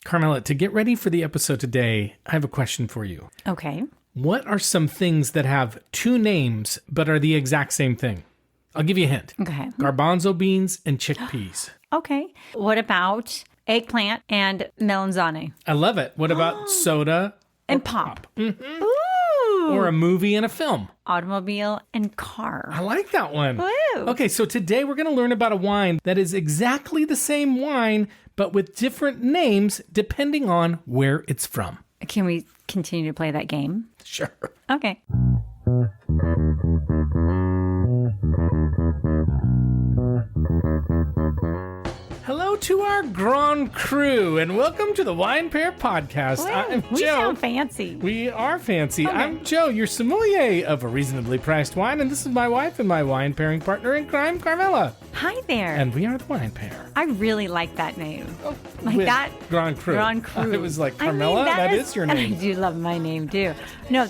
Carmela, to get ready for the episode today, I have a question for you. Okay. What are some things that have two names but are the exact same thing? I'll give you a hint. Okay. Garbanzo beans and chickpeas. Okay. What about eggplant and melanzane? I love it. What about soda And pop. Mm-hmm. Ooh. Or a movie and a film? Automobile and car. I like that one. Woo. Okay, so today we're going to learn about a wine that is exactly the same wine, but with different names depending on where it's from. Can we continue to play that game? Sure. Okay. Hello to our Grand Crew, and welcome to the Wine Pair Podcast. I'm We Joe. sound fancy. We are fancy. Okay. I'm Joe, your sommelier of a reasonably priced wine, and this is my wife and my wine pairing partner in crime, Carmela. Hi there. And we are the Wine Pair. I really like that name. Like With that. Grand Cru. Grand Cru. It was like, I mean, Carmela, that is your and name. I do love my name too. No,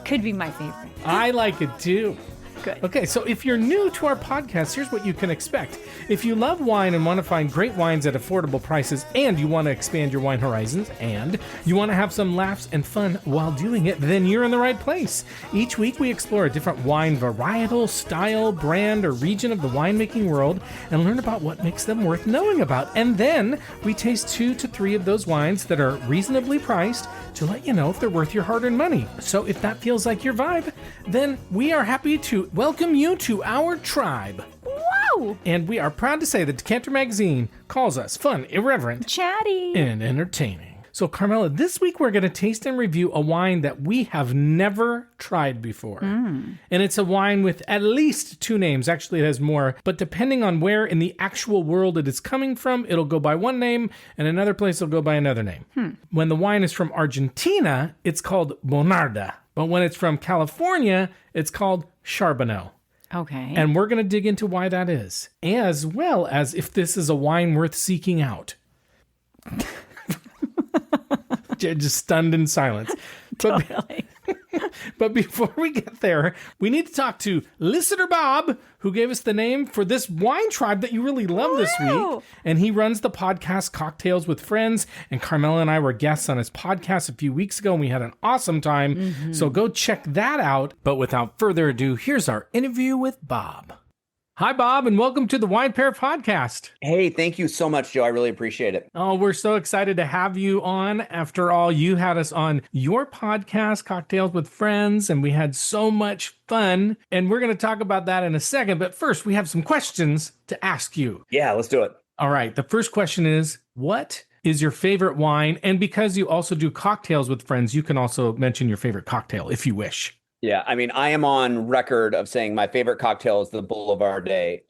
could be my favorite. I like it too. Good. Okay, so if you're new to our podcast, here's what you can expect. If you love wine and want to find great wines at affordable prices, and you want to expand your wine horizons, and you want to have some laughs and fun while doing it, then you're in the right place. Each week we explore a different wine varietal, style, brand, or region of the winemaking world and learn about what makes them worth knowing about. And then we taste 2 to 3 of those wines that are reasonably priced to let you know if they're worth your hard-earned money. So if that feels like your vibe, then we are happy to welcome you to our tribe. Whoa! And we are proud to say that Decanter Magazine calls us fun, irreverent, Chatty. and entertaining. So Carmela, this week we're going to taste and review a wine that we have never tried before. And it's a wine with at least 2 names. Actually, it has more. But depending on where in the actual world it is coming from, it'll go by one name, and another place it'll go by another name. When the wine is from Argentina, it's called Bonarda. But when it's from California, it's called Charbono. Okay. And we're going to dig into why that is, as well as if this is a wine worth seeking out. Just stunned in silence. Totally. But before we get there, we need to talk to listener Bob, who gave us the name for this wine tribe that you really love this week. And he runs the podcast Cocktails with Friends. And Carmela and I were guests on his podcast a few weeks ago, and we had an awesome time. So go check that out. But without further ado, here's our interview with Bob. Hi, Bob, and welcome to the Wine Pair Podcast. Hey, thank you so much, Joe. I really appreciate it. Oh, we're so excited to have you on. After all, you had us on your podcast, Cocktails with Friends, and we had so much fun. And we're going to talk about that in a second. But first, we have some questions to ask you. Yeah, let's do it. All right. The first question is, what is your favorite wine? And because you also do Cocktails with Friends, you can also mention your favorite cocktail if you wish. Yeah, I mean, I am on record of saying my favorite cocktail is the Boulevard Day.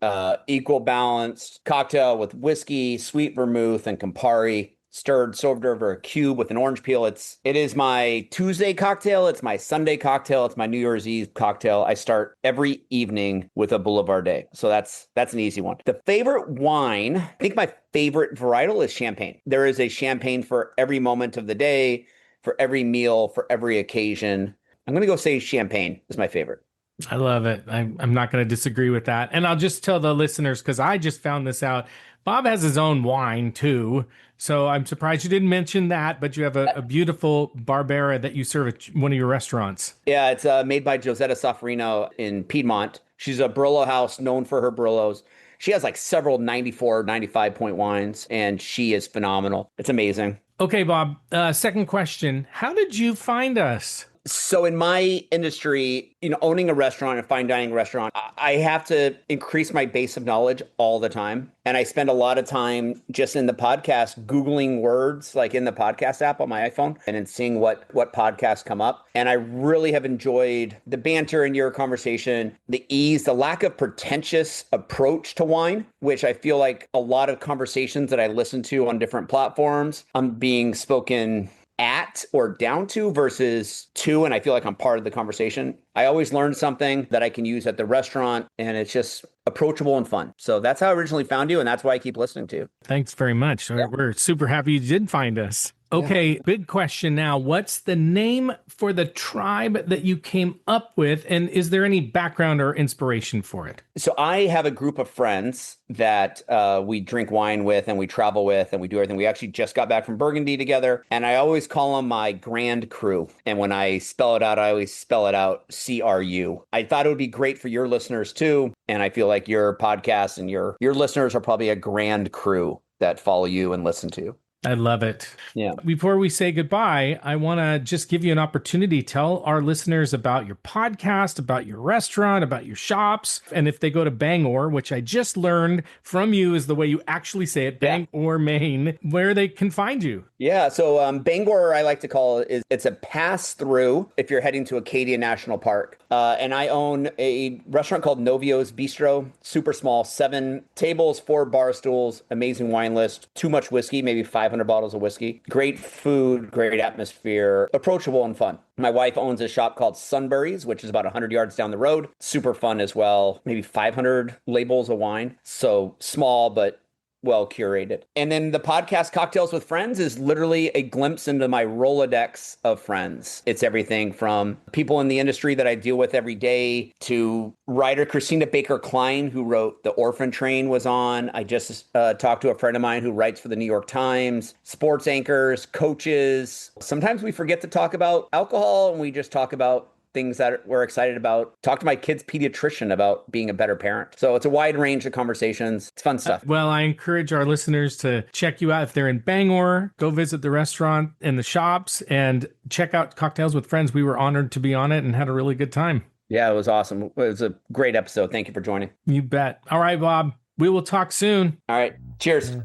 Equal balanced cocktail with whiskey, sweet vermouth, and Campari, served over a cube with an orange peel. It is my Tuesday cocktail. It's my Sunday cocktail. It's my New Year's Eve cocktail. I start every evening with a Boulevard Day. So that's an easy one. The favorite wine, I think my favorite varietal is champagne. There is a champagne for every moment of the day, for every meal, for every occasion. I'm going to go say champagne is my favorite. I love it. I'm not going to disagree with that. And I'll just tell the listeners, because I just found this out, Bob has his own wine too. So I'm surprised you didn't mention that, but you have a beautiful Barbera that you serve at one of your restaurants. Yeah, it's made by Josetta Sofferino in Piedmont. She's a Barolo house known for her Barolos. She has like several 94, 95-point wines, and she is phenomenal. It's amazing. Okay, Bob, second question. How did you find us? So in my industry, owning a restaurant, a fine dining restaurant, I have to increase my base of knowledge all the time. And I spend a lot of time just in the podcast, Googling words like in the podcast app on my iPhone and then seeing what podcasts come up. And I really have enjoyed the banter in your conversation, the ease, the lack of pretentious approach to wine, which I feel like a lot of conversations that I listen to on different platforms, I'm being spoken at or down to versus to, and I feel like I'm part of the conversation. I always learn something that I can use at the restaurant, and it's just approachable and fun. So that's how I originally found you, and that's why I keep listening to you. Thanks very much. Yeah. We're super happy you did find us. Okay, big question now. What's the name for the tribe that you came up with? And is there any background or inspiration for it? So I have a group of friends that we drink wine with and we travel with and we do everything. We actually just got back from Burgundy together. And I always call them my grand crew. And when I spell it out, I always spell it out CRU. I thought it would be great for your listeners too. And I feel like your podcast and your listeners are probably a grand crew that follow you and listen to. I love it. Yeah. Before we say goodbye, I want to just give you an opportunity. Tell our listeners about your podcast, about your restaurant, about your shops. And if they go to Bangor, which I just learned from you is the way you actually say it, Bangor, Maine, where they can find you. Yeah. So Bangor, I like to call it, it's a pass through if you're heading to Acadia National Park. And I own a restaurant called Novio's Bistro, super small, 7 tables, 4 bar stools, amazing wine list, too much whiskey, maybe 500 bottles of whiskey, great food, great atmosphere, approachable and fun. My wife owns a shop called Sunbury's, which is about 100 yards down the road. Super fun as well. Maybe 500 labels of wine. So small, but well curated. And then the podcast Cocktails with Friends is literally a glimpse into my Rolodex of friends. It's everything from people in the industry that I deal with every day to writer Christina Baker Klein, who wrote The Orphan Train, was on. I just talked to a friend of mine who writes for the New York Times, sports anchors, coaches. Sometimes we forget to talk about alcohol and we just talk about things that we're excited about. Talk to my kid's pediatrician about being a better parent. So it's a wide range of conversations. It's fun stuff. Well, I encourage our listeners to check you out. If they're in Bangor, go visit the restaurant and the shops and check out Cocktails with Friends. We were honored to be on it and had a really good time. Yeah, it was awesome. It was a great episode. Thank you for joining. You bet. All right, Bob. We will talk soon. All right. Cheers.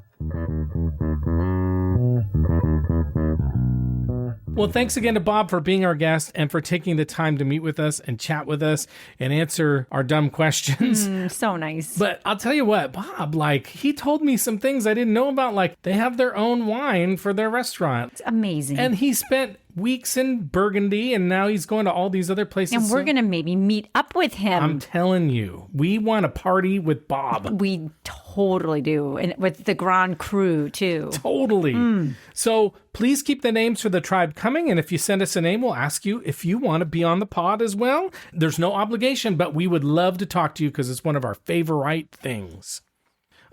Well, thanks again to Bob for being our guest and for taking the time to meet with us and chat with us and answer our dumb questions. So nice. But I'll tell you what, Bob, he told me some things I didn't know about. Like, they have their own wine for their restaurant. It's amazing. And he spent weeks in Burgundy, and now he's going to all these other places. And we're going to maybe meet up with him. I'm telling you, we want to party with Bob. We totally do. And with the Grand Cru, too. Totally. So please keep the names for the tribe coming. And if you send us a name, we'll ask you if you want to be on the pod as well. There's no obligation, but we would love to talk to you because it's one of our favorite things.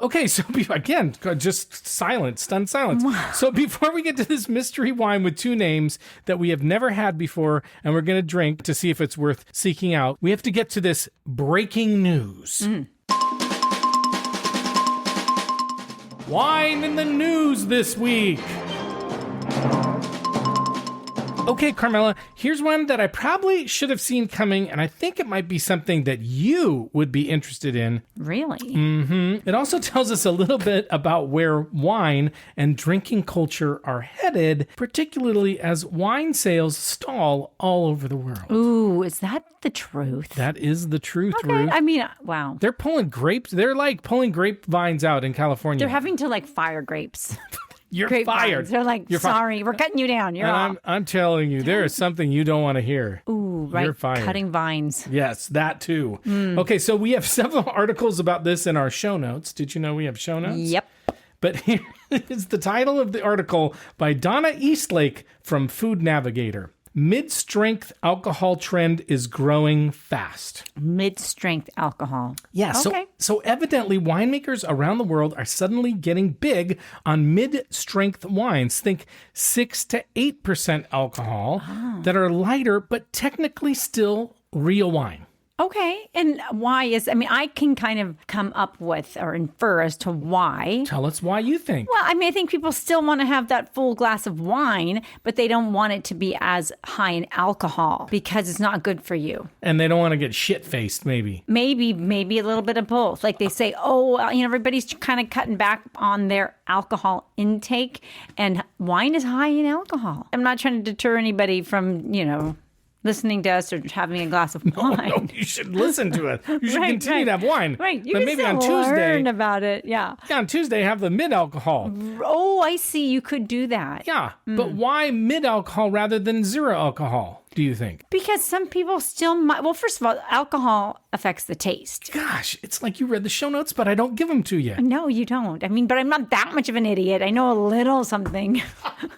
Okay, so again, just silence, stunned silence. So before we get to this mystery wine with 2 names that we have never had before and we're going to drink to see if it's worth seeking out, we have to get to this breaking news. Wine in the news this week. Okay, Carmela, here's one that I probably should have seen coming, and I think it might be something that you would be interested in. Really? It also tells us a little bit about where wine and drinking culture are headed, particularly as wine sales stall all over the world. Ooh, is that the truth? That is the truth, Okay, Ruth. I mean, wow. They're pulling grapes. They're like pulling grapevines out in California. They're having to fire grapes. You're Grapevines. fired. They're like, You're sorry, we're cutting you down. You're off. I'm telling you, there is something you don't want to hear. Ooh, right. You're fired. Cutting vines. Yes, that too. Okay, so we have several articles about this in our show notes. Did you know we have show notes? Yep. But here is the title of the article by Donna Eastlake from Food Navigator. Mid-strength alcohol trend is growing fast. Mid-strength alcohol. Yeah, Okay. so evidently winemakers around the world are suddenly getting big on mid-strength wines. Think 6 to 8% alcohol that are lighter, but technically still real wine. Okay. And why I can kind of come up with or infer as to why. Tell us why you think. Well, I think people still want to have that full glass of wine, but they don't want it to be as high in alcohol because it's not good for you. And they don't want to get shit-faced, maybe. Maybe a little bit of both. Like they say, everybody's kind of cutting back on their alcohol intake, and wine is high in alcohol. I'm not trying to deter anybody from, listening to us or having a glass of wine. No, you should listen to it. You should continue to have wine. Right. You but can maybe still on Tuesday, learn about it. Yeah. Yeah, on Tuesday, have the mid-alcohol. Oh, I see. You could do that. Yeah, but why mid-alcohol rather than zero alcohol, do you think? Because some people still might. Well, first of all, alcohol affects the taste. Gosh, it's like you read the show notes, but I don't give them to you. No, you don't. But I'm not that much of an idiot. I know a little something.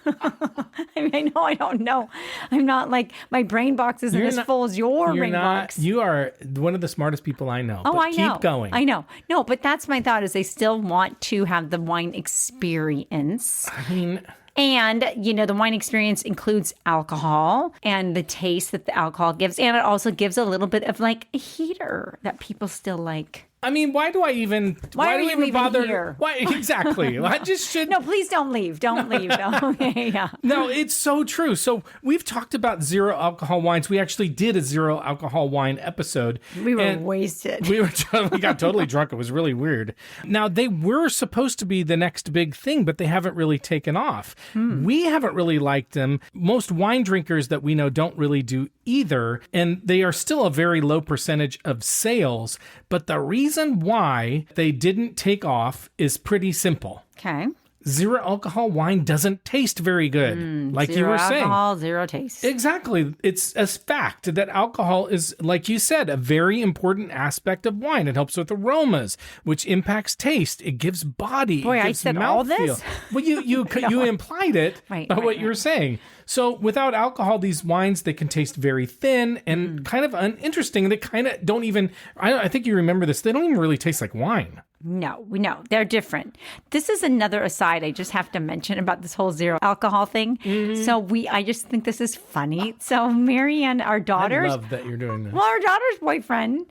I mean, I know I don't know. I'm not like, my brain box isn't as full as your brain box. You are one of the smartest people I know. Oh, but I know. Keep going. I know. No, but that's my thought, is they still want to have the wine experience. I mean... And, the wine experience includes alcohol and the taste that the alcohol gives. And it also gives a little bit of like a heater that people still like. I mean, why do I even... Why are you even bother here? Why exactly? I just should... No, please don't leave. Don't leave. Okay, yeah. No, it's so true. So we've talked about zero alcohol wines. We actually did a zero alcohol wine episode. We were wasted. We got totally drunk. It was really weird. Now, they were supposed to be the next big thing, but they haven't really taken off. We haven't really liked them. Most wine drinkers that we know don't really do either. And they are still a very low percentage of sales. But the reason why they didn't take off is pretty simple. Okay. Zero alcohol wine doesn't taste very good, like you were saying. Zero alcohol, zero taste. Exactly. It's a fact that alcohol is, like you said, a very important aspect of wine. It helps with aromas, which impacts taste. It gives body. Boy, I said all this? Well, you implied it by what you were saying. So without alcohol, these wines, they can taste very thin and kind of uninteresting. They kind of don't even, I think you remember this, they don't even really taste like wine. No, we know they're different. This is another aside I just have to mention about this whole zero alcohol thing. So I just think this is funny. So Marianne, our daughter's... I love that you're doing this. Well, our daughter's boyfriend,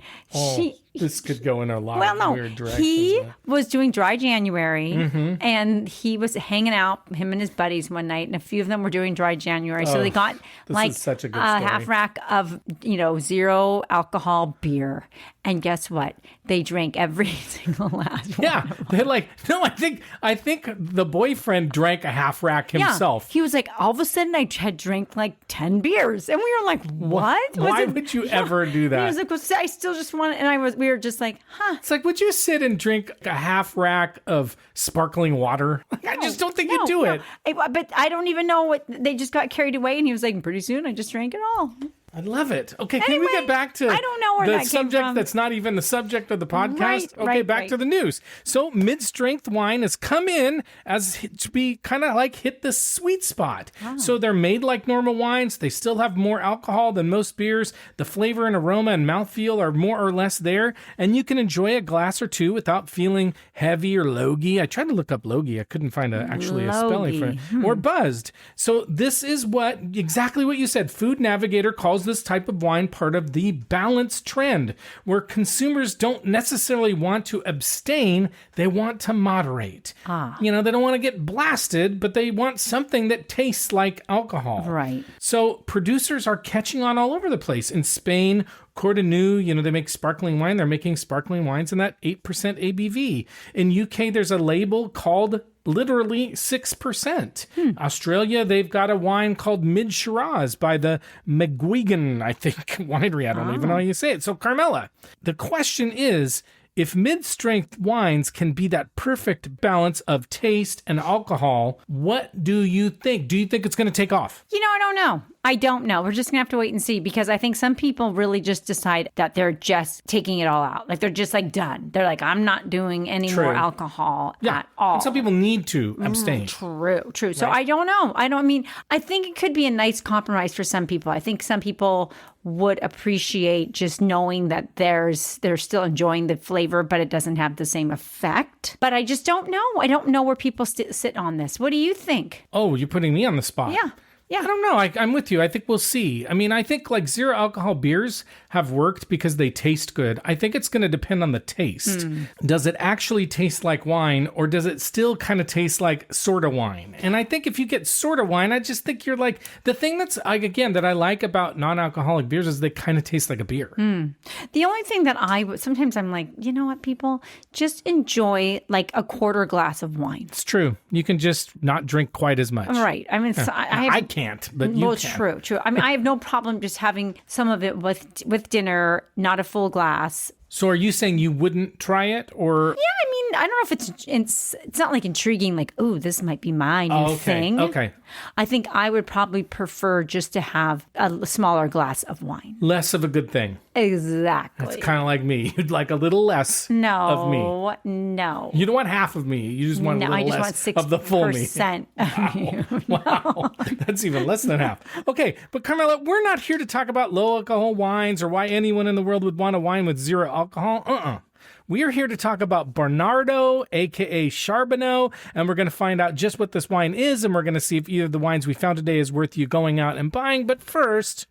this could go in a lot of weird directions. He was doing dry January, and he was hanging out, him and his buddies one night, and a few of them were doing dry January. So they got like such a good half rack of, zero alcohol beer. And guess what? They drank every single last one. Yeah, they're like, no, I think the boyfriend drank a half rack himself. Yeah. He was like, all of a sudden I had drank like 10 beers. And we were like, what? Why would you ever do that? He was like, well, I still just want it. And we were just like, huh. It's like, would you sit and drink a half rack of sparkling water? I just don't think you'd do it. But I don't even know what, they just got carried away. And he was like, pretty soon I just drank it all. I love it. Okay, can we get back to I don't know where the that subject came from. that's not even the subject of the podcast? Back to the news. So mid-strength wine has come in as to be kind of like hit the sweet spot. Oh. So they're made like normal wines. They still have more alcohol than most beers. The flavor and aroma and mouthfeel are more or less there. And you can enjoy a glass or two without feeling heavy or logy. I tried to look up logy. I couldn't find a spelling for it. Or buzzed. So this is exactly what you said. Food Navigator calls this type of wine part of the balance trend, where consumers don't necessarily want to abstain, they want to moderate. They don't want to get blasted, but they want something that tastes like alcohol. Right. So producers are catching on all over the place. In Spain, Cordonu, they make sparkling wine. They're making sparkling wines in that 8% ABV. In UK, there's a label called literally 6%. Australia, they've got a wine called Mid Shiraz by the McGuigan, I think, winery. I don't even know how you say it. So, Carmela, the question is, if mid-strength wines can be that perfect balance of taste and alcohol, what do you think? Do you think it's going to take off? I don't know. I don't know. We're just going to have to wait and see, because I think some people really just decide that they're just taking it all out. Like they're just like done. They're like, I'm not doing any more alcohol at all. And some people need to abstain. True. So I don't know. I think it could be a nice compromise for some people. I think some people would appreciate just knowing that they're still enjoying the flavor, but it doesn't have the same effect. But I just don't know. I don't know where people sit on this. What do you think? Oh, you're putting me on the spot. Yeah. I don't know. I'm with you. I think we'll see. I think like zero alcohol beers have worked because they taste good. I think it's going to depend on the taste. Does it actually taste like wine, or does it still kind of taste like sort of wine? And I think if you get sort of wine, I just think you're like, the thing that's, that I like about non-alcoholic beers is they kind of taste like a beer. The only thing that sometimes I'm like, you know what, people just enjoy like a quarter glass of wine. It's true. You can just not drink quite as much. Right. I can't, but you can. True. I have no problem just having some of it with dinner, not a full glass. So are you saying you wouldn't try it, or? Yeah, I don't know if it's not like intriguing, like, oh, this might be my new thing. Okay. I think I would probably prefer just to have a smaller glass of wine. Less of a good thing. Exactly. It's kind of like me. You'd like a little less of me. No. You don't want half of me. You just want a little less of the full me. Of you. Wow. That's even less than half. Okay, but Carmela, we're not here to talk about low alcohol wines or why anyone in the world would want a wine with zero alcohol. We are here to talk about Bonarda AKA Charbono, and we're going to find out just what this wine is, and we're going to see if either of the wines we found today is worth you going out and buying. But first,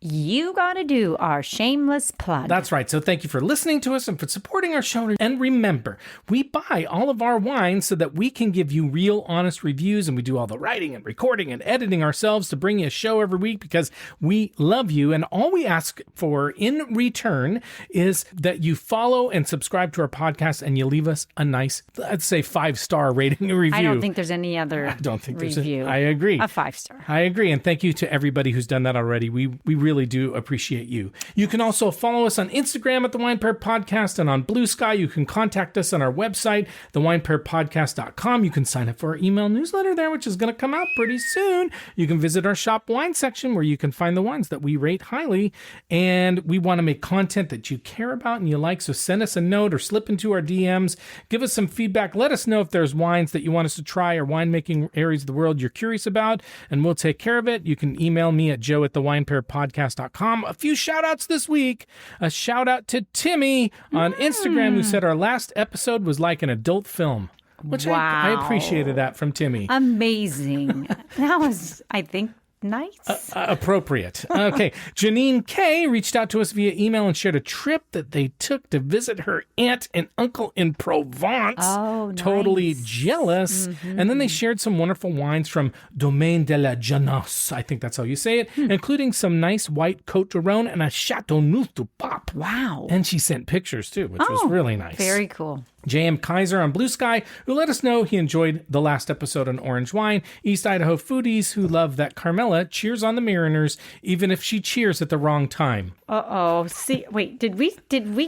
you got to do our shameless plug. That's right. So thank you for listening to us and for supporting our show. And remember, we buy all of our wines so that we can give you real, honest reviews, and we do all the writing and recording and editing ourselves to bring you a show every week because we love you. And all we ask for in return is that you follow and subscribe to our podcast and you leave us a nice, let's say, 5-star rating and review. I don't think there's any other review. I agree. A 5-star. I agree. And thank you to everybody who's done that already. We really do appreciate you. You can also follow us on Instagram at The Wine Pair Podcast and on Blue Sky. You can contact us on our website, thewinepairpodcast.com. You can sign up for our email newsletter there, which is going to come out pretty soon. You can visit our shop wine section where you can find the wines that we rate highly. And we want to make content that you care about and you like. So send us a note or slip into our DMs. Give us some feedback. Let us know if there's wines that you want us to try or winemaking areas of the world you're curious about, and we'll take care of it. You can email me at joe@thewinepairpodcast.com. A few shout outs this week. A shout out to Timmy on Instagram who said our last episode was like an adult film, which I appreciated that from Timmy. Amazing. That was, I think, nice. Appropriate. Okay. Janine K reached out to us via email and shared a trip that they took to visit her aunt and uncle in Provence. Oh, nice. Totally jealous. Mm-hmm. And then they shared some wonderful wines from Domaine de la Jeunesse, I think that's how you say it, including some nice white Côte de Rhône and a Chateauneuf du Pape. Wow. And she sent pictures too, which was really nice. Very cool. J.M. Kaiser on Blue Sky, who let us know he enjoyed the last episode on orange wine. East Idaho foodies who love that Carmela cheers on the Mariners, even if she cheers at the wrong time. Uh-oh. See, wait, did we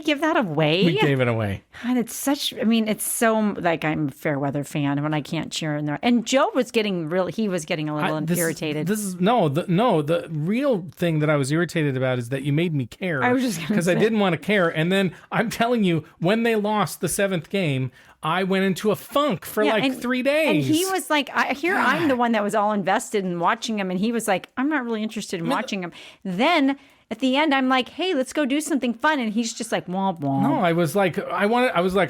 give that away? We gave it away. God, it's so, like, I'm a fair weather fan when I can't cheer in there. And Joe was getting a little irritated. The real thing that I was irritated about is that you made me care. I was just because I didn't want to care. And then I'm telling you, when they lost the 7th game, I went into a funk for 3 days. And he was like, I'm the one that was all invested in watching him. And he was like, I'm not really interested in watching him. Then at the end, I'm like, hey, let's go do something fun. And he's just like, womp womp. No, I was like, I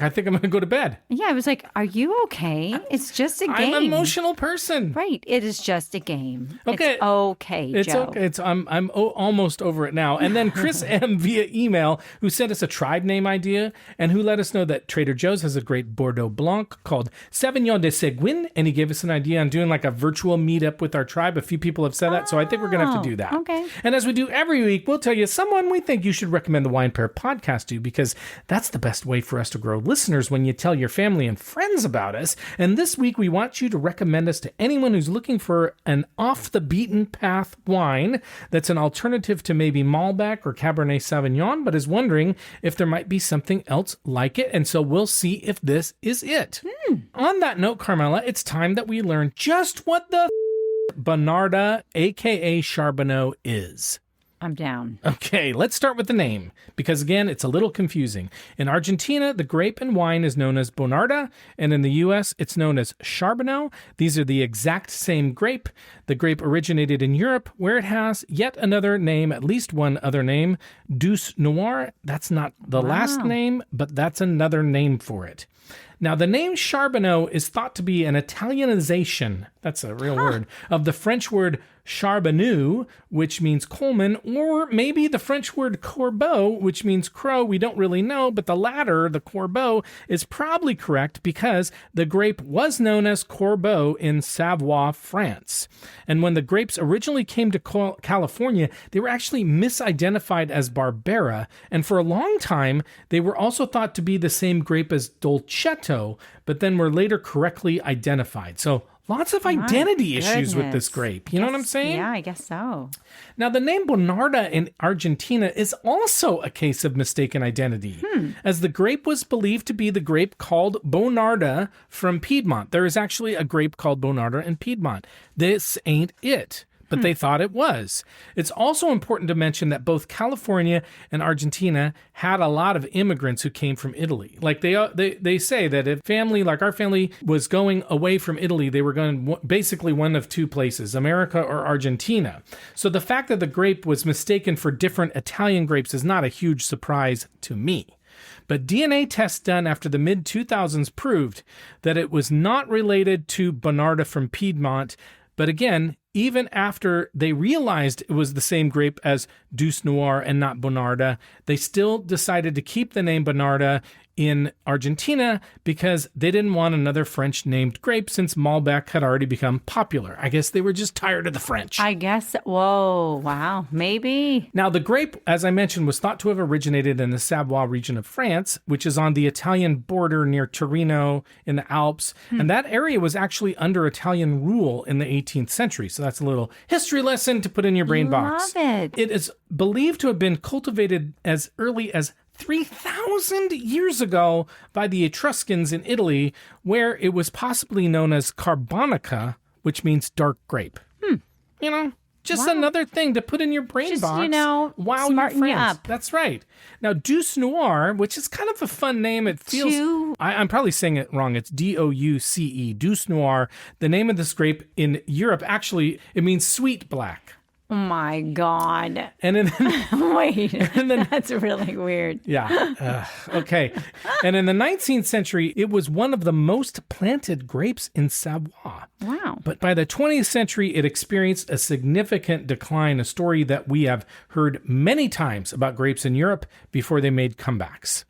think I'm going to go to bed. Yeah, I was like, are you okay? It's just a game. I'm an emotional person. Right. It is just a game. Okay. It's okay, it's Joe. Okay. I'm almost over it now. And then Chris M via email, who sent us a tribe name idea and who let us know that Trader Joe's has a great Bordeaux Blanc called Sauvignon de Seguin. And he gave us an idea on doing like a virtual meetup with our tribe. A few people have said that. So I think we're going to have to do that. Okay. And as we do every week, we'll tell you someone we think you should recommend the Wine Pair podcast to, because that's the best way for us to grow listeners when you tell your family and friends about us. And this week, we want you to recommend us to anyone who's looking for an off-the-beaten-path wine that's an alternative to maybe Malbec or Cabernet Sauvignon, but is wondering if there might be something else like it. And so we'll see if this is it. On that note, Carmela, it's time that we learn just what the Bonarda AKA Charbono is. I'm down. Okay, let's start with the name, because again, it's a little confusing. In Argentina, the grape and wine is known as Bonarda, and in the U.S., it's known as Charbono. These are the exact same grape. The grape originated in Europe, where it has yet another name, at least one other name, Douce Noir. That's not the last name, but that's another name for it. Now, the name Charbono is thought to be an Italianization, that's a real word, of the French word charbonneau, which means Coleman, or maybe the French word corbeau, which means crow. We don't really know, but the latter, the corbeau, is probably correct because the grape was known as corbeau in Savoie, France. And when the grapes originally came to California, they were actually misidentified as Barbera, and for a long time, they were also thought to be the same grape as Dolcetto, but then were later correctly identified. So Lots of identity issues with this grape. You know what I'm saying? Yeah, I guess so. Now, the name Bonarda in Argentina is also a case of mistaken identity, as the grape was believed to be the grape called Bonarda from Piedmont. There is actually a grape called Bonarda in Piedmont. This ain't it. But they thought it was. It's also important to mention that both California and Argentina had a lot of immigrants who came from Italy. Like they say that if family, like our family, was going away from Italy, they were going basically one of two places, America or Argentina. So the fact that the grape was mistaken for different Italian grapes is not a huge surprise to me. But DNA tests done after the mid-2000s proved that it was not related to Bonarda from Piedmont. But again, even after they realized it was the same grape as Douce Noir and not Bonarda, they still decided to keep the name Bonarda in Argentina because they didn't want another French-named grape since Malbec had already become popular. I guess they were just tired of the French. I guess. Whoa, wow, maybe. Now, the grape, as I mentioned, was thought to have originated in the Savoie region of France, which is on the Italian border near Torino in the Alps. And that area was actually under Italian rule in the 18th century. So that's a little history lesson to put in your brain box. Love it. It is believed to have been cultivated as early as 3,000 years ago by the Etruscans in Italy, where it was possibly known as Carbonica, which means dark grape. You know, just another thing to put in your brain box. You know, wow, smarten you up. That's right. Now, Douce Noir, which is kind of a fun name. It feels... I'm probably saying it wrong. It's D-O-U-C-E, Douce Noir. The name of this grape in Europe, actually, it means sweet black. Oh my God. And then, wait, that's really weird. Yeah. Okay. And in the 19th century, it was one of the most planted grapes in Savoie. Wow. But by the 20th century, it experienced a significant decline, a story that we have heard many times about grapes in Europe before they made comebacks.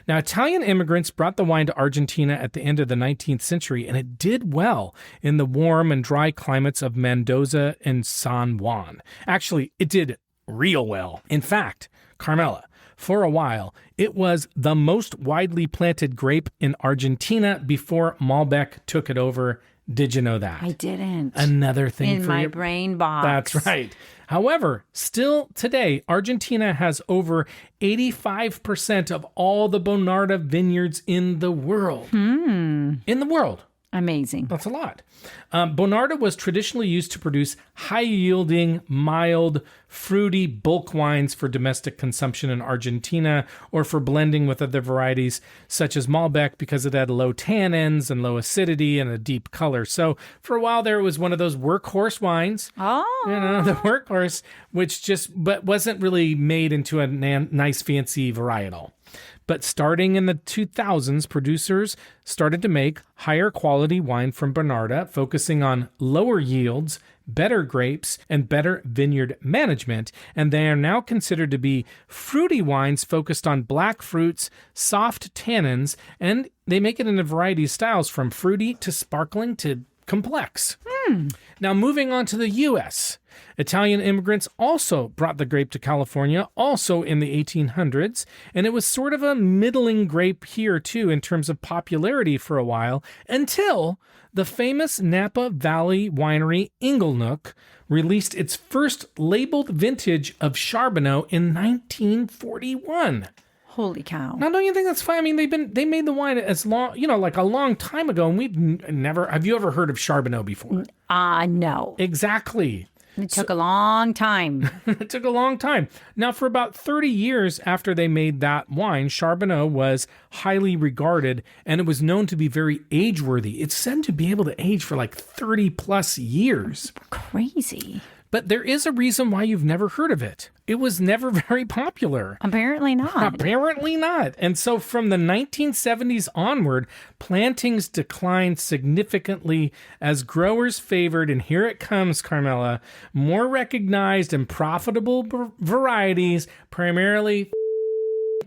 Now, Italian immigrants brought the wine to Argentina at the end of the 19th century, and it did well in the warm and dry climates of Mendoza and San Juan. Actually, it did real well. In fact, Carmela, for a while, it was the most widely planted grape in Argentina before Malbec took it over. Did you know that? I didn't. Another thing in for my your brain box. That's right. However, still today, Argentina has over 85% of all the Bonarda vineyards in the world. In the world. Amazing. That's a lot. Bonarda was traditionally used to produce high-yielding, mild, fruity bulk wines for domestic consumption in Argentina or for blending with other varieties such as Malbec because it had low tannins and low acidity and a deep color. So for a while there, it was one of those workhorse wines. Oh. You know, the workhorse, but wasn't really made into a nice, fancy varietal. But starting in the 2000s, producers started to make higher quality wine from Bonarda, focusing on lower yields, better grapes, and better vineyard management. And they are now considered to be fruity wines focused on black fruits, soft tannins, and they make it in a variety of styles from fruity to sparkling to complex. Now, moving on to the U.S., Italian immigrants also brought the grape to California, also in the 1800s, and it was sort of a middling grape here, too, in terms of popularity for a while, until the famous Napa Valley winery Inglenook released its first labeled vintage of Charbono in 1941. Holy cow. Now, don't you think that's fine? I mean, they made the wine as long, like a long time ago, and we've never, have you ever heard of Charbono before? No. Exactly. It took a long time. It took a long time. Now, for about 30 years after they made that wine, Charbono was highly regarded, and it was known to be very age-worthy. It's said to be able to age for like 30 plus years. Crazy. But there is a reason why you've never heard of it. It was never very popular. Apparently not. Apparently not. And so from the 1970s onward, plantings declined significantly as growers favored, and here it comes, Carmela, more recognized and profitable varieties, primarily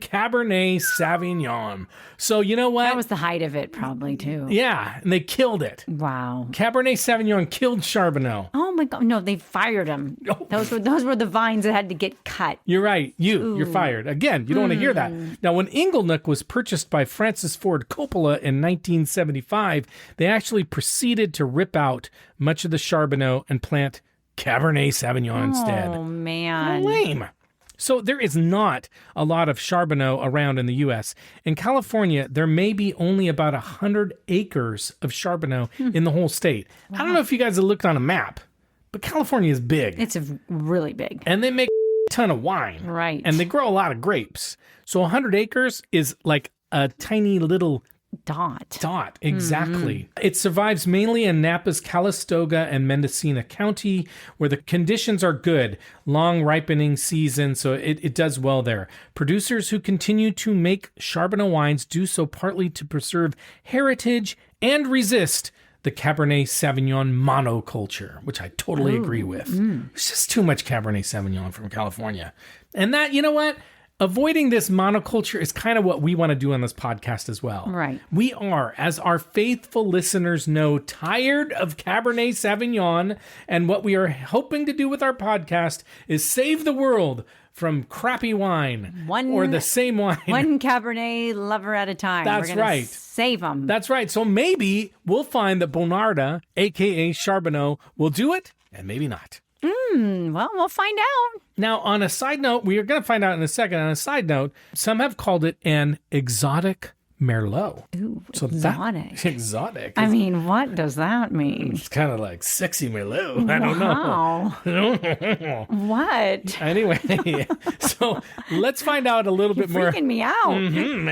Cabernet Sauvignon. So you know what? That was the height of it, probably, too. Yeah, and they killed it. Wow. Cabernet Sauvignon killed Charbonneau. Oh, my God. No, they fired him. Oh. Those were the vines that had to get cut. You're right. You're fired. Again, you don't want to hear that. Now, when Inglenook was purchased by Francis Ford Coppola in 1975, they actually proceeded to rip out much of the Charbonneau and plant Cabernet Sauvignon instead. Oh, man. Lame. So there is not a lot of Charbonneau around in the U.S. In California, there may be only about 100 acres of Charbonneau in the whole state. Wow. I don't know if you guys have looked on a map, but California is big. It's really big. And they make a ton of wine. Right. And they grow a lot of grapes. So 100 acres is like a tiny little dot, exactly. It survives mainly in Napa's Calistoga and Mendocino County, where the conditions are good, long ripening season, so it does well there. Producers who continue to make Charbonneau wines do so partly to preserve heritage and resist the Cabernet Sauvignon monoculture, which I totally agree with. It's just too much Cabernet Sauvignon from California. And that, you know what? Avoiding this monoculture is kind of what we want to do on this podcast as well. Right. We are, as our faithful listeners know, tired of Cabernet Sauvignon, and what we are hoping to do with our podcast is save the world from crappy wine or the same wine. One Cabernet lover at a time. That's We're gonna right. Save them. That's right. So maybe we'll find that Bonarda, AKA Charbono, will do it, and maybe not. Well, we'll find out. Now, on a side note, we are going to find out in a second. On a side note, some have called it an exotic Merlot. Ooh, so exotic. Exotic. I mean, what does that mean? It's kind of like sexy Merlot. I don't know. What? Anyway, so let's find out a little bit more. Freaking me out. Mm-hmm.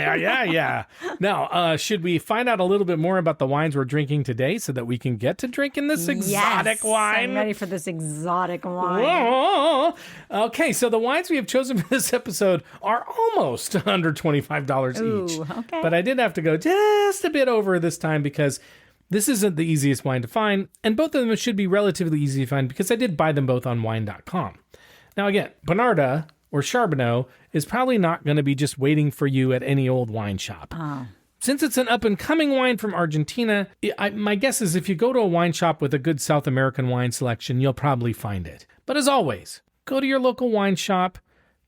Yeah. Now, should we find out a little bit more about the wines we're drinking today so that we can get to drinking this exotic wine? I'm ready for this exotic wine. Whoa. Okay, so the wines we have chosen for this episode are almost under $25 each. Okay. But I did have to go just a bit over this time because this isn't the easiest wine to find, and both of them should be relatively easy to find because I did buy them both on wine.com. Now again, Bonarda or Charbono is probably not going to be just waiting for you at any old wine shop. Since it's an up-and-coming wine from Argentina, my guess is if you go to a wine shop with a good South American wine selection, you'll probably find it. But as always, go to your local wine shop,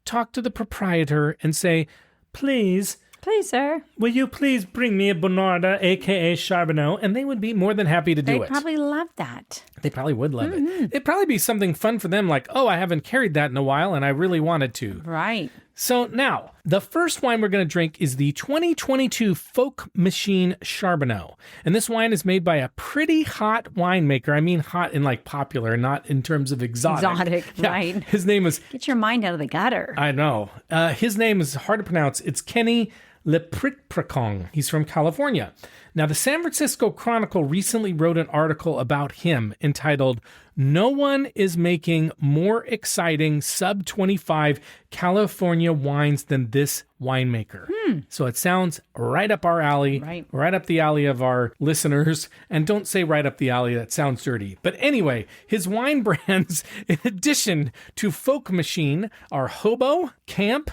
talk to the proprietor, and say, Please, sir. Will you please bring me a Bonarda, a.k.a. Charbono? And they would be more than happy to do it. They probably love that. They probably would love it. It'd probably be something fun for them, like, I haven't carried that in a while, and I really wanted to. Right. So now, the first wine we're going to drink is the 2022 Folk Machine Charbono. And this wine is made by a pretty hot winemaker. I mean hot in like popular, not in terms of exotic. Right. His name is... Get your mind out of the gutter. I know. His name is hard to pronounce. It's Kenny Likitprakong. He's from California. Now, the San Francisco Chronicle recently wrote an article about him entitled, No One is Making More Exciting Sub-25 California Wines Than This Winemaker. So it sounds right up our alley, right up the alley of our listeners. And don't say right up the alley, that sounds dirty. But anyway, his wine brands, in addition to Folk Machine, are Hobo, Camp,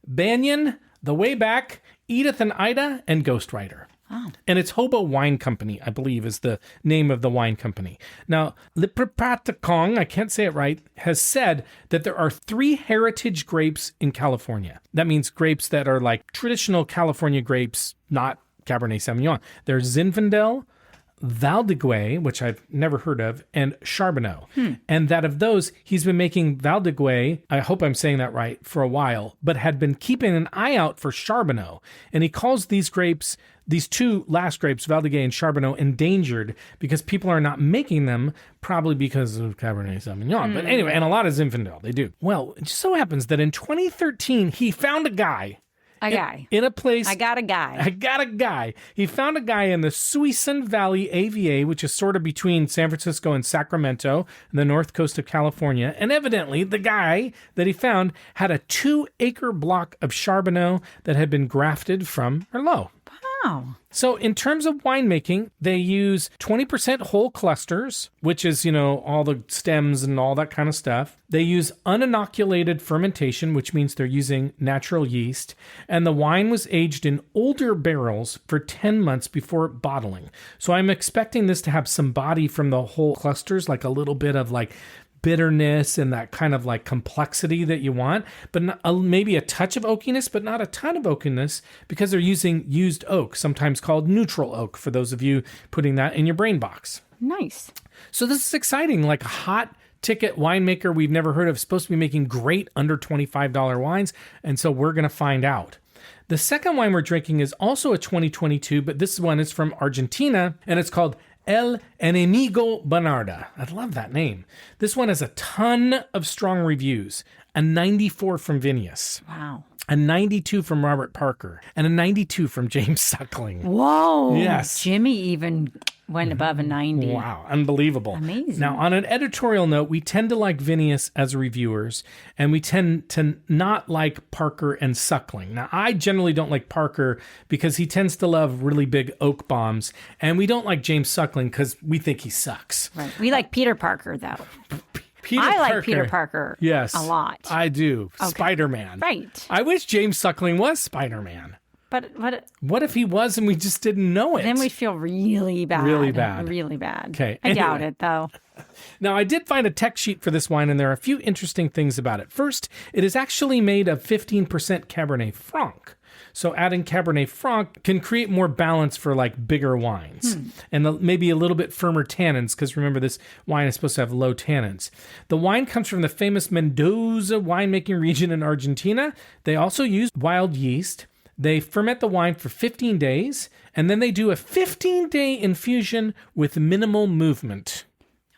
Banyan, The Way Back, Edith and Ida, and Ghostwriter. And it's Hobo Wine Company, I believe, is the name of the wine company. Now, Likitprakong, I can't say it right, has said that there are 3 heritage grapes in California. That means grapes that are like traditional California grapes, not Cabernet Sauvignon. There's Zinfandel, Valdeguay, which I've never heard of, and Charbono. And that of those, he's been making Valdeguay, I hope I'm saying that right, for a while, but had been keeping an eye out for Charbono. And he calls these grapes, these 2 last grapes, Valdeguay and Charbono, endangered because people are not making them, probably because of Cabernet Sauvignon. But anyway, and a lot of Zinfandel, they do. Well, it just so happens that in 2013, he found a guy. In a place. I got a guy. He found a guy in the Suisun Valley AVA, which is sort of between San Francisco and Sacramento, the north coast of California. And evidently, the guy that he found had a 2-acre block of Charbono that had been grafted from Merlot. Wow. So in terms of winemaking, they use 20% whole clusters, which is, all the stems and all that kind of stuff. They use uninoculated fermentation, which means they're using natural yeast. And the wine was aged in older barrels for 10 months before bottling. So I'm expecting this to have some body from the whole clusters, like a little bit of like bitterness and that kind of like complexity that you want, but maybe a touch of oakiness, but not a ton of oakiness because they're using used oak, sometimes called neutral oak, for those of you putting that in your brain box. Nice. So this is exciting, like a hot ticket winemaker we've never heard of, supposed to be making great under $25 wines, and so we're going to find out. The second wine we're drinking is also a 2022, but this one is from Argentina, and it's called Enemigo Bonarda. I love that name. This one has a ton of strong reviews. A 94 from Vinius. Wow. A 92 from Robert Parker. And a 92 from James Suckling. Whoa. Yes. Jimmy even went above a 90. Wow. Unbelievable. Amazing. Now, on an editorial note, we tend to like Vinius as reviewers, and we tend to not like Parker and Suckling. Now, I generally don't like Parker because he tends to love really big oak bombs, and we don't like James Suckling because we think he sucks. Right. We like Peter Parker, though. I like Peter Parker. Yes. A lot. I do. Okay. Spider-Man. Right. I wish James Suckling was Spider-Man. But what if he was and we just didn't know it? Then we'd feel really bad. Really bad. Really bad. Okay. I doubt it, though. Now, I did find a tech sheet for this wine, and there are a few interesting things about it. First, it is actually made of 15% Cabernet Franc. So adding Cabernet Franc can create more balance for like bigger wines and maybe a little bit firmer tannins, because remember, this wine is supposed to have low tannins. The wine comes from the famous Mendoza winemaking region in Argentina. They also use wild yeast. They ferment the wine for 15 days, and then they do a 15-day infusion with minimal movement.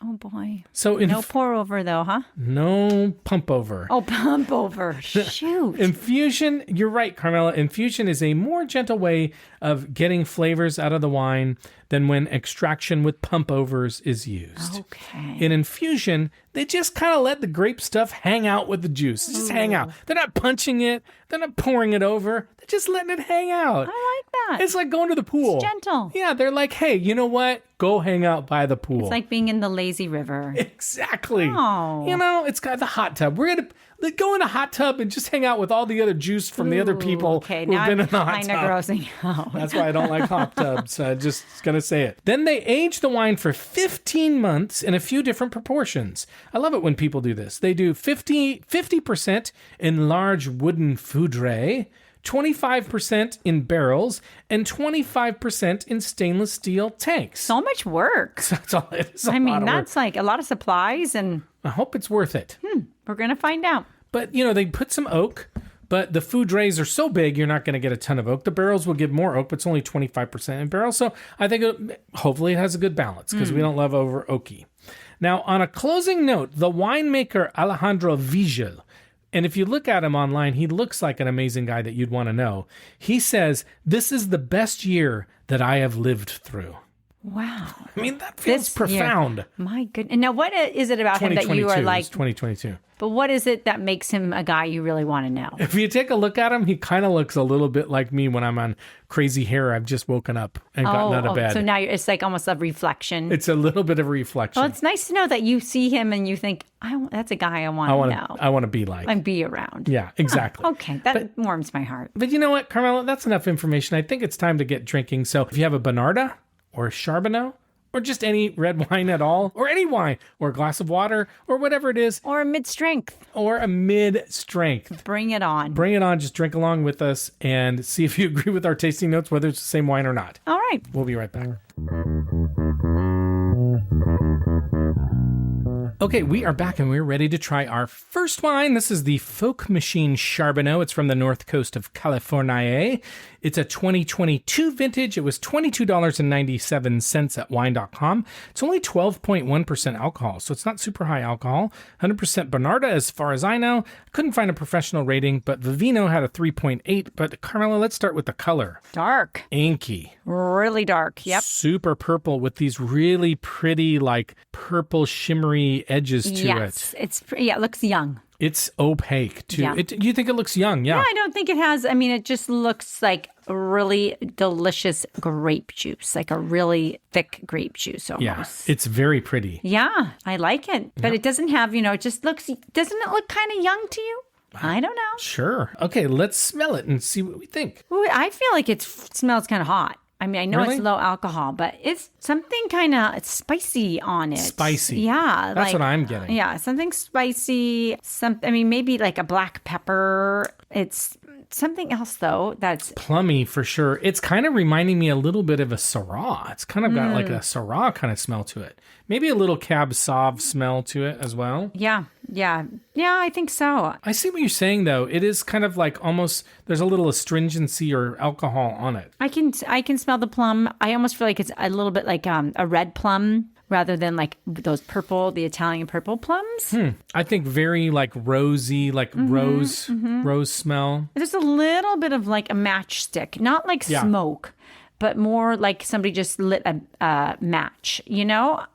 Oh, boy. So no pour over, though, huh? No pump over. Oh, pump over. Shoot. Infusion, you're right, Carmela. Infusion is a more gentle way of getting flavors out of the wine than when extraction with pump overs is used. Okay. In infusion, they just kind of let the grape stuff hang out with the juice. Just hang out. They're not punching it. They're not pouring it over. They're just letting it hang out. I like that. It's like going to the pool. It's gentle. Yeah, they're like, hey, you know what? Go hang out by the pool. It's like being in the lazy river. Exactly. Oh. It's got the hot tub. We're going to go in a hot tub and just hang out with all the other juice from the other people who've been in the hot tub. Kind of grossing out. That's why I don't like hot tubs. Just going to say it. Then they age the wine for 15 months in a few different proportions. I love it when people do this. They do 50% in large wooden foudre, 25% in barrels, and 25% in stainless steel tanks. So much work. That's all it is. That's like a lot of supplies, and I hope it's worth it. we're going to find out. But, they put some oak, but the foudres are so big, you're not going to get a ton of oak. The barrels will give more oak, but it's only 25% in barrels. So I think hopefully it has a good balance because we don't love over oaky. Now, on a closing note, the winemaker Alejandro Vigil, and if you look at him online, he looks like an amazing guy that you'd want to know. He says, "This is the best year that I have lived through." Wow. I mean, that feels profound. Year. My goodness. And now, what is it about him that you are like... 2022. But what is it that makes him a guy you really want to know? If you take a look at him, he kind of looks a little bit like me when I'm on crazy hair. I've just woken up and gotten out of bed. So now it's like almost a reflection. It's a little bit of a reflection. Well, it's nice to know that you see him and you think, that's a guy I want to know. I want to be like. And be around. Yeah, exactly. Okay, that warms my heart. But you know what, Carmela? That's enough information. I think it's time to get drinking. So if you have a Bonarda or a Charbonneau, or just any red wine at all, or any wine, or a glass of water, or whatever it is. Or a mid-strength. Or a mid-strength. Bring it on. Bring it on. Just drink along with us and see if you agree with our tasting notes, whether it's the same wine or not. All right. We'll be right back. Okay, we are back and we're ready to try our first wine. This is the Folk Machine Charbono. It's from the north coast of California. It's a 2022 vintage. It was $22.97 at wine.com. It's only 12.1% alcohol, so it's not super high alcohol. 100% Bonarda, as far as I know. Couldn't find a professional rating, but Vivino had a 3.8. But Carmela, let's start with the color. Dark. Inky. Really dark, yep. Super purple with these really pretty, like purple shimmery edges to Yes, it looks young. It's opaque too. Yeah. You think it looks young? Yeah. Yeah, I don't think it has. I mean, it just looks like really delicious grape juice, like a really thick grape juice almost. Yeah, it's very pretty. Yeah, I like it. But it doesn't have, it just looks, doesn't it look kind of young to you? I don't know. Sure. Okay, let's smell it and see what we think. Ooh, I feel like it smells kind of hot. I mean, I know Really? it's low alcohol, but it's something kind of spicy on it. Spicy. Yeah. That's what I'm getting. Yeah, something spicy. Maybe like a black pepper. It's something else, though, that's... Plummy for sure. It's kind of reminding me a little bit of a Syrah. It's kind of got like a Syrah kind of smell to it. Maybe a little Cab Sauv smell to it as well. Yeah, I think so. I see what you're saying, though. It is kind of like almost, there's a little astringency or alcohol on it. I can smell the plum. I almost feel like it's a little bit like a red plum rather than like the Italian purple plums. I think very like rosy, like rose smell. There's a little bit of like a matchstick, not like smoke, but more like somebody just lit a match,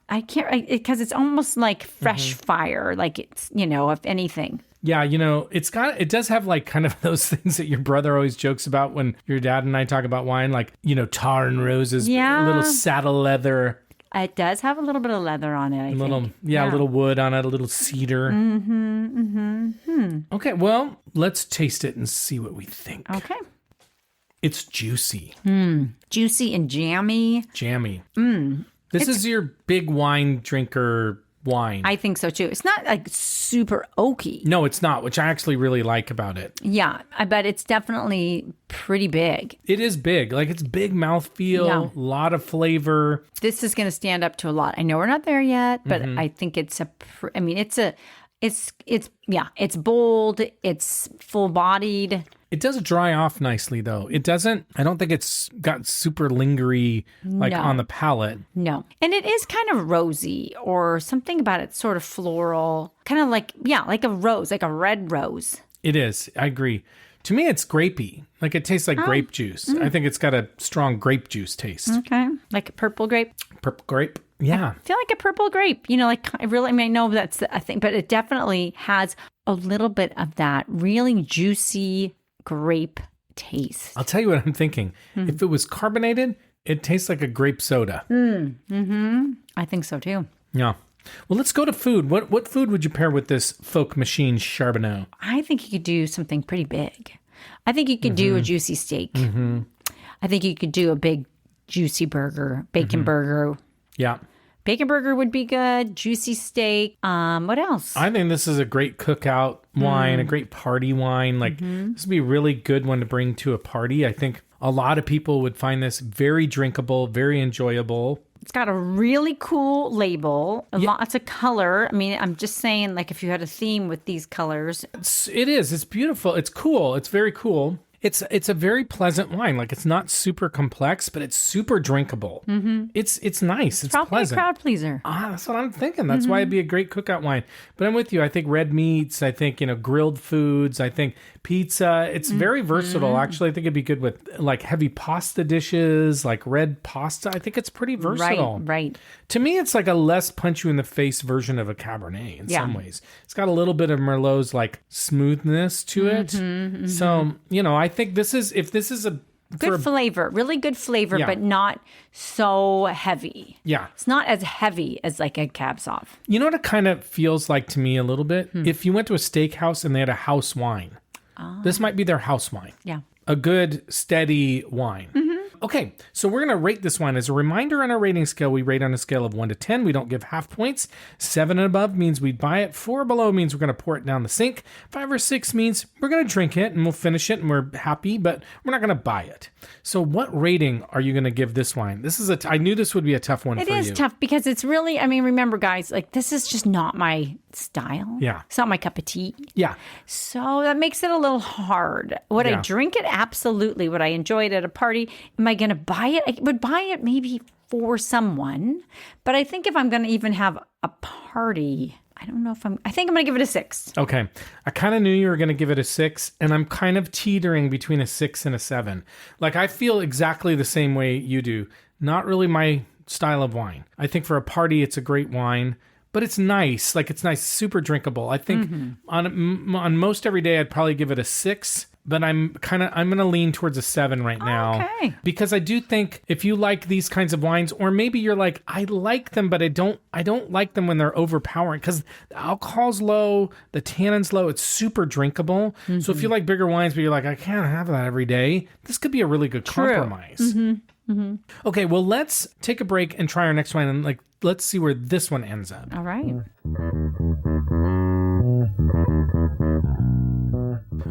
I can't, because it's almost like fresh fire, like it's, if anything. Yeah, it does have like kind of those things that your brother always jokes about when your dad and I talk about wine, like, tar and roses, a little saddle leather. It does have a little bit of leather on it, I think. A little wood on it, a little cedar. Okay, well, let's taste it and see what we think. Okay. It's juicy. Juicy and jammy. Jammy. This is your big wine drinker wine. I think so too. It's not like super oaky. No, it's not, which I actually really like about it. Yeah, I bet it's definitely pretty big. It is big. Like it's big mouthfeel, a lot of flavor. This is going to stand up to a lot. I know we're not there yet, but I think it's it's bold, it's full-bodied. It does dry off nicely, though. I don't think it's got super lingery, on the palate. No. And it is kind of rosy or something about it, sort of floral, kind of like a rose, like a red rose. It is. I agree. To me, it's grapey. Like it tastes like grape juice. I think it's got a strong grape juice taste. Okay. Like a purple grape. Purple grape? Yeah. I feel like a purple grape. I know that's a thing, but it definitely has a little bit of that really juicy grape taste. I'll tell you what I'm thinking. If it was carbonated, it tastes like a grape soda. I think so too. Yeah. Well, let's go to food. What food would you pair with this Folk Machine Charbono? I think you could do something pretty big. I think you could do a juicy steak. I think you could do a big juicy burger, bacon burger. Yeah. Bacon burger would be good. Juicy steak. What else? I think this is a great cookout wine, a great party wine. This would be a really good one to bring to a party. I think a lot of people would find this very drinkable, very enjoyable. It's got a really cool label, lots of color. I mean, I'm just saying, like, if you had a theme with these colors. It is. It's beautiful. It's cool. It's very cool. It's a very pleasant wine. Like it's not super complex, but it's super drinkable. It's nice. It's probably pleasant. A crowd pleaser. That's what I'm thinking. That's why it'd be a great cookout wine. But I'm with you. I think red meats. I think grilled foods. I think pizza. It's very versatile. Actually, I think it'd be good with like heavy pasta dishes, like red pasta. I think it's pretty versatile. Right. To me, it's like a less punch you in the face version of a Cabernet in some ways. It's got a little bit of Merlot's like smoothness to it. So, I think if this is a good flavor, really good flavor, but not so heavy. Yeah. It's not as heavy as like a Cab Sauv. You know what it kind of feels like to me a little bit? If you went to a steakhouse and they had a house wine, this might be their house wine. Yeah. A good, steady wine. Okay, so we're going to rate this wine. As a reminder, on our rating scale, we rate on a scale of 1 to 10. We don't give half points. 7 and above means we'd buy it. 4 below means we're going to pour it down the sink. 5 or 6 means we're going to drink it and we'll finish it and we're happy, but we're not going to buy it. So what rating are you going to give this wine? I knew this would be a tough one for you. It is tough because it's really, remember guys, like this is just not my style. Yeah. It's not my cup of tea. Yeah. So that makes it a little hard. Would I drink it? Absolutely. Would I enjoy it at a party? Am I going to buy it? I would buy it maybe for someone. But I think if I'm going to even have a party, I don't know if I think I'm going to give it a 6. Okay. I kind of knew you were going to give it a 6, and I'm kind of teetering between a 6 and a 7. Like, I feel exactly the same way you do. Not really my style of wine. I think for a party, it's a great wine, but it's nice. Like, it's nice, super drinkable. I think on most every day, I'd probably give it a 6. But I'm going to lean towards a 7 right now. Okay. Because I do think if you like these kinds of wines, or maybe you're like, I like them, but I don't like them when they're overpowering, because the alcohol's low, the tannin's low, it's super drinkable. So if you like bigger wines, but you're like, I can't have that every day, this could be a really good compromise. Okay, well, let's take a break and try our next wine, and let's see where this one ends up. All right.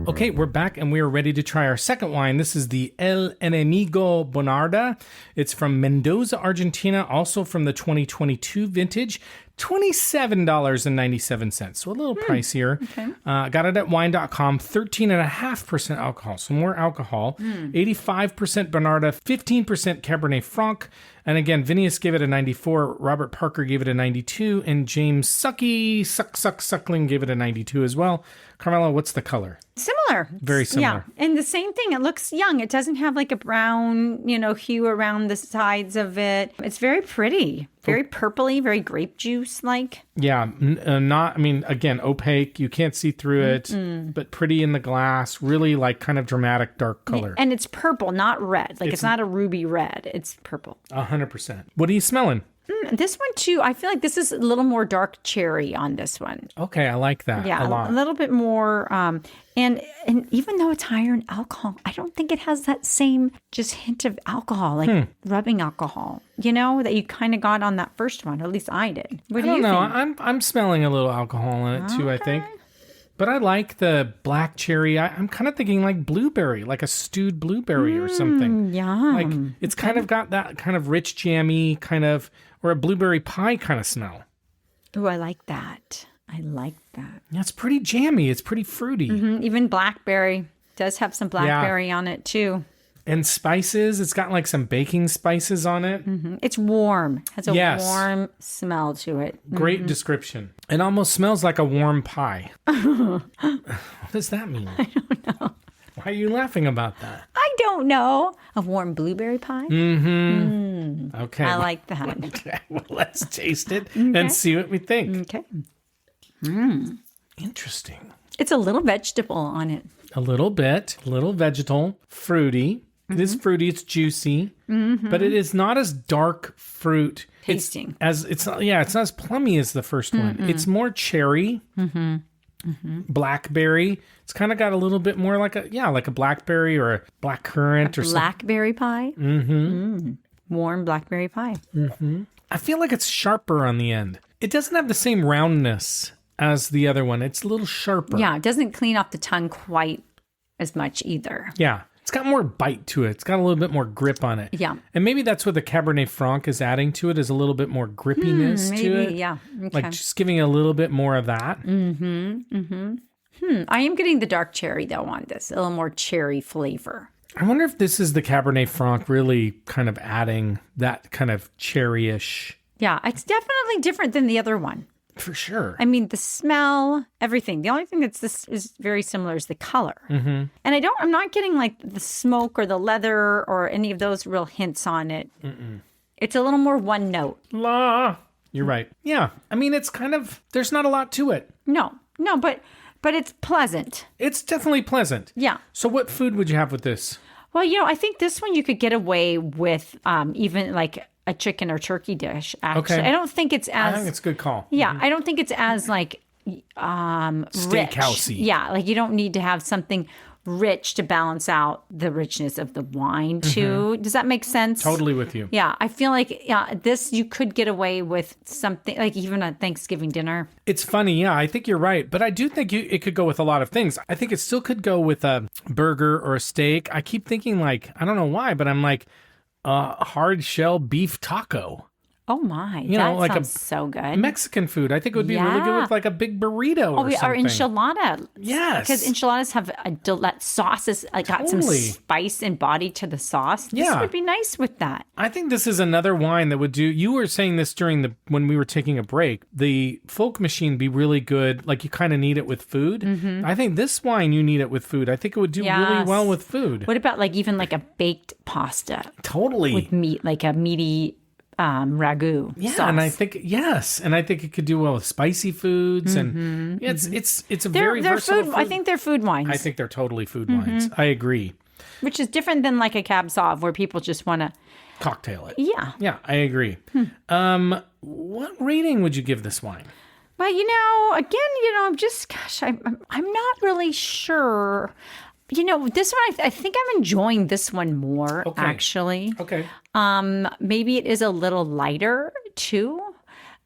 Okay, we're back and we are ready to try our second wine. This is the El Enemigo Bonarda. It's from Mendoza, Argentina, also from the 2022 vintage. $27.97, so a little pricier. Okay. Got it at wine.com, 13.5% alcohol, so more alcohol. 85% Bonarda, 15% Cabernet Franc. And again, Vinius gave it a 94, Robert Parker gave it a 92, and James Suckling gave it a 92 as well. Carmela, what's the color? Similar. Very similar. Yeah. And the same thing. It looks young. It doesn't have like a brown, hue around the sides of it. It's very pretty. Very purpley, very grape juice like. Yeah. Again, opaque. You can't see through it, but pretty in the glass. Really kind of dramatic dark color. And it's purple, not red. It's not a ruby red. It's purple. 100%. What are you smelling? This one too, I feel like this is a little more dark cherry on this one. Okay, I like that a lot. A little bit more. And even though it's higher in alcohol, I don't think it has that same just hint of alcohol, rubbing alcohol, that you kind of got on that first one. Or at least I did. What do you think? I don't know. I'm smelling a little alcohol in it too, I think. But I like the black cherry. I'm kind of thinking like blueberry, like a stewed blueberry or something. Yum. It's kind of got that kind of rich, jammy kind of, or a blueberry pie kind of smell. Ooh, I like that. Yeah, it's pretty jammy. It's pretty fruity. Even blackberry does have some blackberry on it too. And spices. It's got some baking spices on it. It's warm. Has a warm smell to it. Great description. It almost smells like a warm pie. What does that mean? I don't know. Why are you laughing about that? I don't know. A warm blueberry pie? Okay. I like that. Okay. Well, let's taste it and see what we think. Okay. Interesting. It's a little vegetable on it. A little bit. A little vegetal. Fruity. It is fruity. It's juicy. But it is not as dark fruit. Tasting. It's not as plummy as the first one. It's more cherry. Blackberry. It's kind of got a little bit more like a blackberry or a black currant or something. Blackberry pie? Warm blackberry pie. I feel like it's sharper on the end. It doesn't have the same roundness as the other one. It's a little sharper. Yeah, it doesn't clean off the tongue quite as much either. Yeah. It's got more bite to it. It's got a little bit more grip on it. Yeah. And maybe that's what the Cabernet Franc is adding to it, is a little bit more grippiness to it. Yeah. Okay. Just giving a little bit more of that. I am getting the dark cherry, though, on this. A little more cherry flavor. I wonder if this is the Cabernet Franc really kind of adding that kind of cherry-ish. Yeah, it's definitely different than the other one. For sure. I mean, the smell, everything. The only thing this is very similar is the color. And I'm not getting the smoke or the leather or any of those real hints on it. It's a little more one note. You're right. Yeah. I mean, it's kind of, there's not a lot to it. No, but it's pleasant. It's definitely pleasant. Yeah. So what food would you have with this? Well, I think this one you could get away with even a chicken or turkey dish, actually. Okay. I don't think it's as... I think it's a good call. Yeah, I don't think it's as steakhousey. Rich. Yeah, you don't need to have something rich to balance out the richness of the wine too. Does that make sense? Totally with you. Yeah, I feel like this you could get away with something even a Thanksgiving dinner. It's funny, yeah. I think you're right, but I do think it could go with a lot of things. I think it still could go with a burger or a steak. I keep thinking I don't know why, but I'm hard shell beef taco. Oh my, that sounds so good. Mexican food. I think it would be really good with a big burrito or something. Or enchilada. Yes. Because enchiladas have that sauce has got some spice and body to the sauce. This would be nice with that. I think this is another wine that would do, you were saying this when we were taking a break, the Folk Machine be really good. You kind of need it with food. I think this wine, you need it with food. I think it would do really well with food. What about even a baked pasta? Totally. With meat, a meaty ragu Yeah, sauce. and I think it could do well with spicy foods, and it's a very versatile food. I think they're food wines. I think they're totally food wines. I agree. Which is different than like a Cab Sauv where people just want to Cocktail it. Yeah. Yeah, I agree. What rating would you give this wine? But again, I'm not really sure. This one, I think I'm enjoying this one more, actually. Okay. Maybe it is a little lighter, too.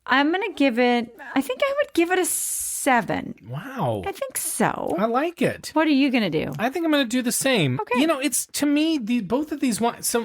I'm going to give it, I think I would give it a 7. Wow. I think so. I like it. What are you going to do? I think I'm going to do the same. Okay. It's to me, both of these wines,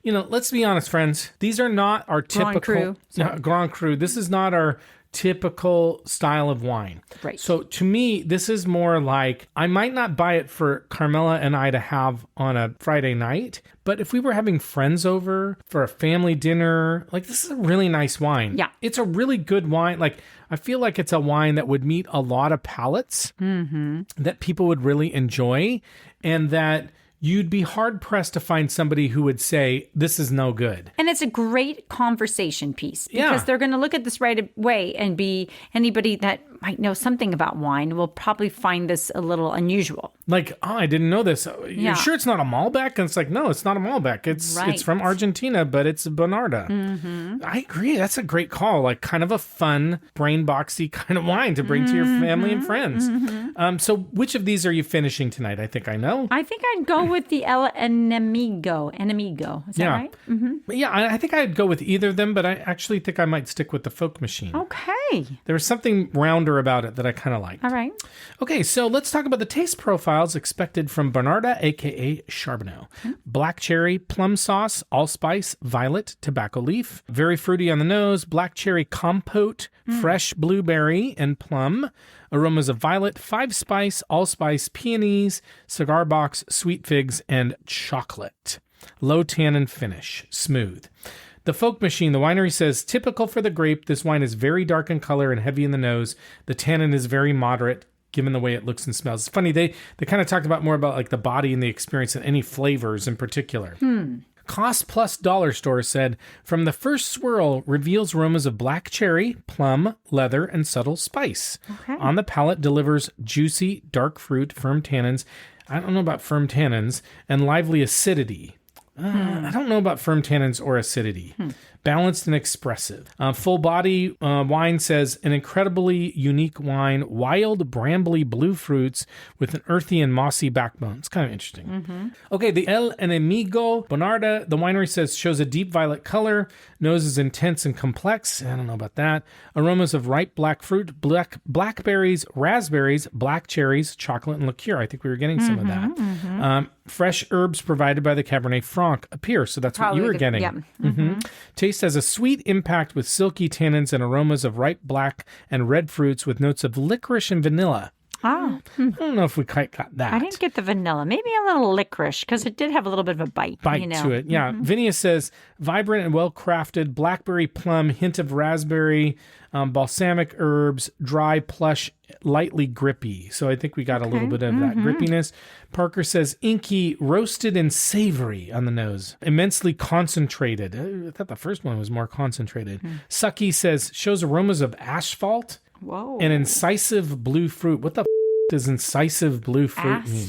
let's be honest, friends. These are not our typical Grand Cru. This is not our typical style of wine. Right. So to me, this is more like, I might not buy it for Carmela and I to have on a Friday night, but if we were having friends over for a family dinner, like, this is a really nice wine. Yeah. It's a really good wine. Like, I feel like it's a wine that would meet a lot of palates, that people would really enjoy, and that you'd be hard-pressed to find somebody who would say, this is no good. And it's a great conversation piece because they're going to look at this right away and be anybody that might know something about wine will probably find this a little unusual. Like, I didn't know this. You're sure it's not a Malbec? And it's like, no, it's not a Malbec. It's from Argentina, but it's Bonarda. I agree. That's a great call. Like, kind of a fun, brain boxy kind of wine to bring to your family and friends. So which of these are you finishing tonight? I think I know. I think I'd go with the Enemigo. Is that right? Yeah, I think I'd go with either of them, but I actually think I might stick with the Folk Machine. Okay. There was something rounder about it that I kind of liked. All right. Okay, so let's talk about the taste profiles expected from Bonarda AKA Charbono. Black cherry, plum sauce, allspice, violet, tobacco leaf. Very fruity on the nose, black cherry compote, fresh blueberry and plum. Aromas of violet, 5-spice, allspice, peonies, cigar box, sweet figs, and chocolate. Low tannin finish, smooth. The Folk Machine, the winery says, typical for the grape, this wine is very dark in color and heavy in the nose. The tannin is very moderate, given the way it looks and smells. It's funny, they kind of talked about more about like the body and the experience than any flavors in particular. Cost Plus Dollar Store said, from the first swirl, reveals aromas of black cherry, plum, leather, and subtle spice. Okay. On the palate, delivers juicy, dark fruit, firm tannins. I don't know about firm tannins, and lively acidity. I don't know about firm tannins or acidity. Balanced and expressive. Full body wine says, an incredibly unique wine, wild, brambly blue fruits with an earthy and mossy backbone. It's kind of interesting. Okay, the El Enemigo Bonarda, the winery says, shows a deep violet color. Nose is intense and complex. I don't know about that. Aromas of ripe black fruit, blackberries, raspberries, black cherries, chocolate, and liqueur. I think we were getting some of that. Fresh herbs provided by the Cabernet Franc appear. So that's what you were getting. Yeah. Taste has a sweet impact with silky tannins and aromas of ripe black and red fruits with notes of licorice and vanilla. Oh. I don't know if we quite got that. I didn't get the vanilla. Maybe a little licorice because it did have a little bit of a bite. To it. Yeah. Vinia says, vibrant and well-crafted, blackberry plum, hint of raspberry, balsamic herbs, dry, plush, lightly grippy. So I think we got a little bit of that grippiness. Parker says, inky, roasted and savory on the nose. Immensely concentrated. I thought the first one was more concentrated. Sucky says, shows aromas of asphalt. Whoa. And incisive blue fruit. What the does incisive blue fruit mean?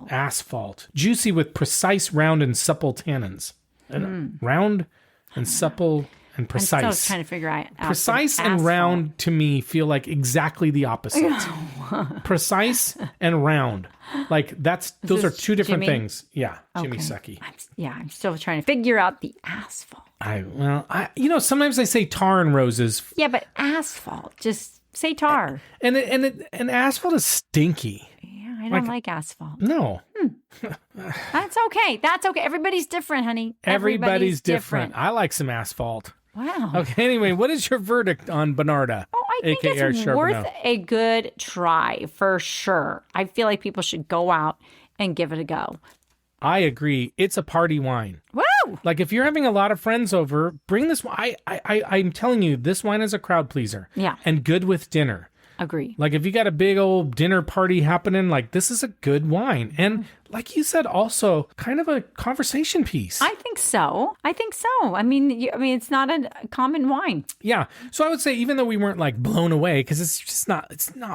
Asphalt. Juicy with precise, round, and supple tannins. Round and supple and precise. I'm still trying to figure out. Precise and round to me feel like exactly the opposite. Precise and round. Like those are two different things. Yeah. Jimmy Sucky. I'm still trying to figure out the asphalt. Sometimes I say tar and roses. Yeah, but asphalt. Just say tar. And asphalt is stinky. Yeah, I don't like asphalt. No. That's okay. That's okay. Everybody's different, honey. Everybody's different. I like some asphalt. Wow. Okay, anyway, what is your verdict on Bonarda? Oh, I think AKA it's Charbono? Worth a good try for sure. I feel like people should go out and give it a go. I agree. It's a party wine. Woo! Like if you're having a lot of friends over, bring this wine. I'm telling you, this wine is a crowd pleaser. Yeah. And good with dinner. Agree. Like if you got a big old dinner party happening, like this is a good wine. And like you said, also kind of a conversation piece. I think so. I mean, it's not a common wine. Yeah. So I would say, even though we weren't like blown away, because it's not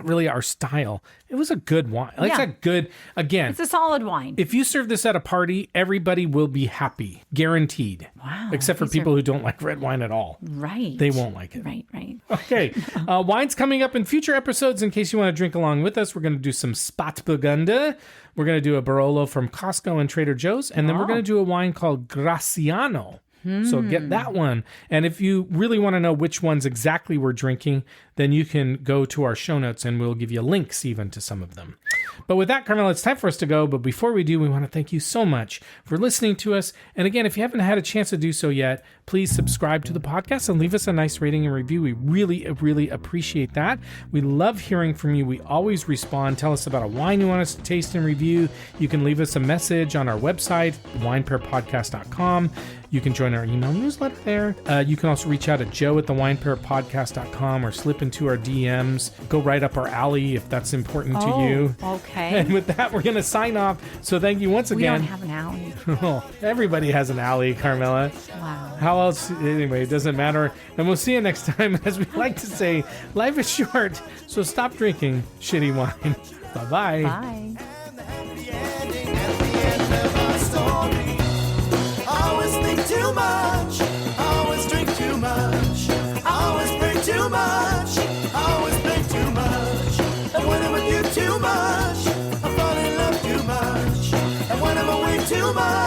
really our style, it was a good wine. Like, It's a good, again. It's a solid wine. If you serve this at a party, everybody will be happy. Guaranteed. Wow. Except for people who don't like red wine at all. Right. They won't like it. Right. Okay. Wine's coming up in future episodes. In case you want to drink along with us, we're going to do some Spätburgunder. We're going to do a Barolo from Costco and Trader Joe's. And then we're going to do a wine called Graciano. So get that one. And if you really want to know which ones exactly we're drinking, then you can go to our show notes and we'll give you links even to some of them. But with that, Carmela, it's time for us to go. But before we do, we want to thank you so much for listening to us. And again, if you haven't had a chance to do so yet, please subscribe to the podcast and leave us a nice rating and review. We really, really appreciate that. We love hearing from you. We always respond. Tell us about a wine you want us to taste and review. You can leave us a message on our website, winepairpodcast.com. You can join our email newsletter there. You can also reach out at joe@thewinepairpodcast.com or slip into our DMs. Go right up our alley if that's important to you. Okay. And with that, we're going to sign off. So thank you once again. We don't have an alley. Oh, everybody has an alley, Carmela. Wow. How else? Anyway, it doesn't matter. And we'll see you next time. As we like to say, life is short, so stop drinking shitty wine. Bye-bye. Bye. Too much, always drink too much, always bring too much, always bring too much. And when I'm with you too much, I fall in love too much. And when I'm away too much,